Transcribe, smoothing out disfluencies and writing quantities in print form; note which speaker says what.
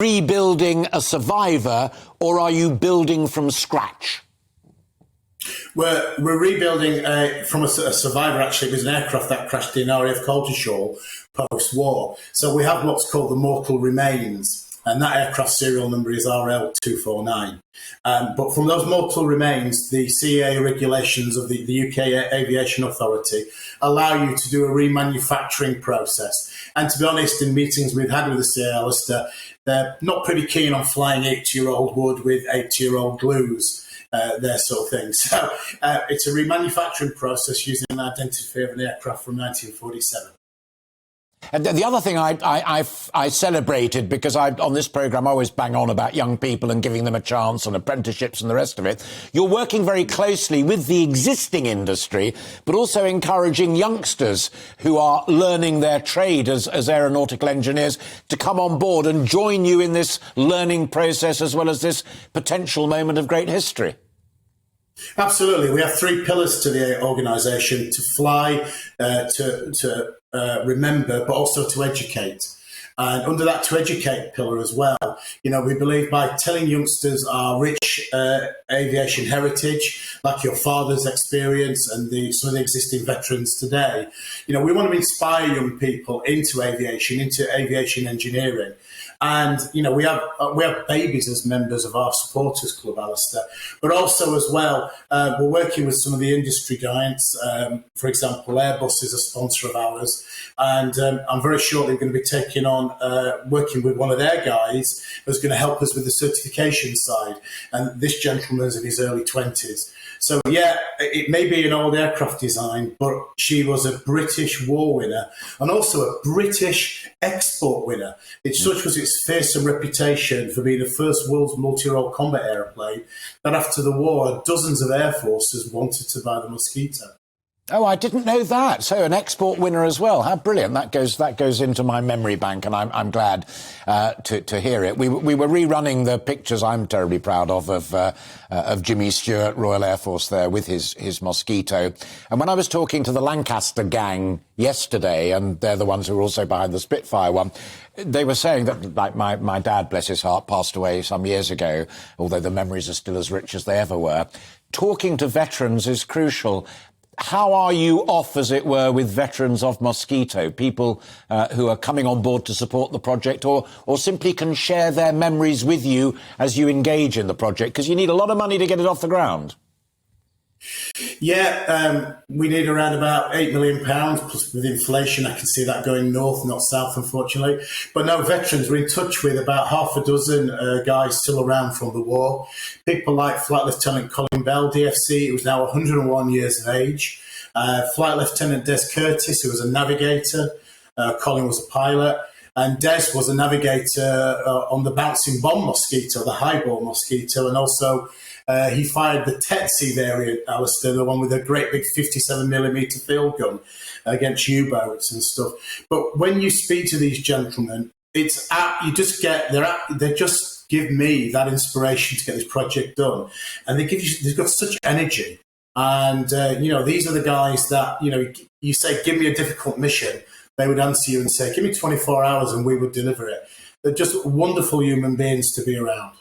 Speaker 1: rebuilding a survivor, or are you building from scratch?
Speaker 2: We're rebuilding from a survivor. Actually, it was an aircraft that crashed in RAF Coltishall post-war. So we have what's called the mortal remains, and that aircraft serial number is RL249. But from those mortal remains, the CAA regulations of the UK Aviation Authority allow you to do a remanufacturing process. And to be honest, in meetings we've had with the CAA, Alistair, they're not pretty keen on flying 80-year-old wood with 80-year-old glues. Their sort of thing. So it's a remanufacturing process using an identity of an aircraft from 1947.
Speaker 1: And the other thing I celebrated, because on this programme I always bang on about young people and giving them a chance and apprenticeships and the rest of it. You're working very closely with the existing industry, but also encouraging youngsters who are learning their trade as aeronautical engineers to come on board and join you in this learning process as well as this potential moment of great history.
Speaker 2: Absolutely. We have three pillars to the organisation: to fly, to remember, but also to educate. And under that to educate pillar as well, we believe by telling youngsters our rich aviation heritage, like your father's experience and some of the existing veterans today, we want to inspire young people into aviation engineering. And, we have babies as members of our supporters club, Alistair, but also as well, we're working with some of the industry giants. For example, Airbus is a sponsor of ours, and I'm very shortly going to be taking on working with one of their guys who's going to help us with the certification side. And this gentleman's in his early 20s. So, yeah, it may be an old aircraft design, but she was a British war winner and also a British export winner. Such was its fearsome reputation for being the first world's multi-role combat aeroplane that after the war, dozens of air forces wanted to buy the Mosquito.
Speaker 1: Oh, I didn't know that. So an export winner as well. How brilliant. That goes into my memory bank, and I'm glad to hear it. We were rerunning the pictures I'm terribly proud of Jimmy Stewart, Royal Air Force there with his Mosquito. And when I was talking to the Lancaster gang yesterday, and they're the ones who are also behind the Spitfire one, they were saying that, like, my dad, bless his heart, passed away some years ago, although the memories are still as rich as they ever were. Talking to veterans is crucial. How are you off, as it were, with veterans of Mosquito, people who are coming on board to support the project or simply can share their memories with you as you engage in the project? Because you need a lot of money to get it off the ground.
Speaker 2: Yeah, we need around about £8 million, plus with inflation, I can see that going north, not south, unfortunately. But no, veterans, we're in touch with about half a dozen guys still around from the war. People like Flight Lieutenant Colin Bell, DFC, who was now 101 years of age. Flight Lieutenant Des Curtis, who was a navigator. Colin was a pilot. And Des was a navigator on the bouncing bomb Mosquito, the highball Mosquito, and also he fired the Tetsi variant, Alistair, the one with a great big 57mm field gun against U-boats and stuff. But when you speak to these gentlemen, they just give me that inspiration to get this project done, and they've got such energy. And these are the guys that you say, give me a difficult mission, they would answer you and say, give me 24 hours and we would deliver it. They're just wonderful human beings to be around.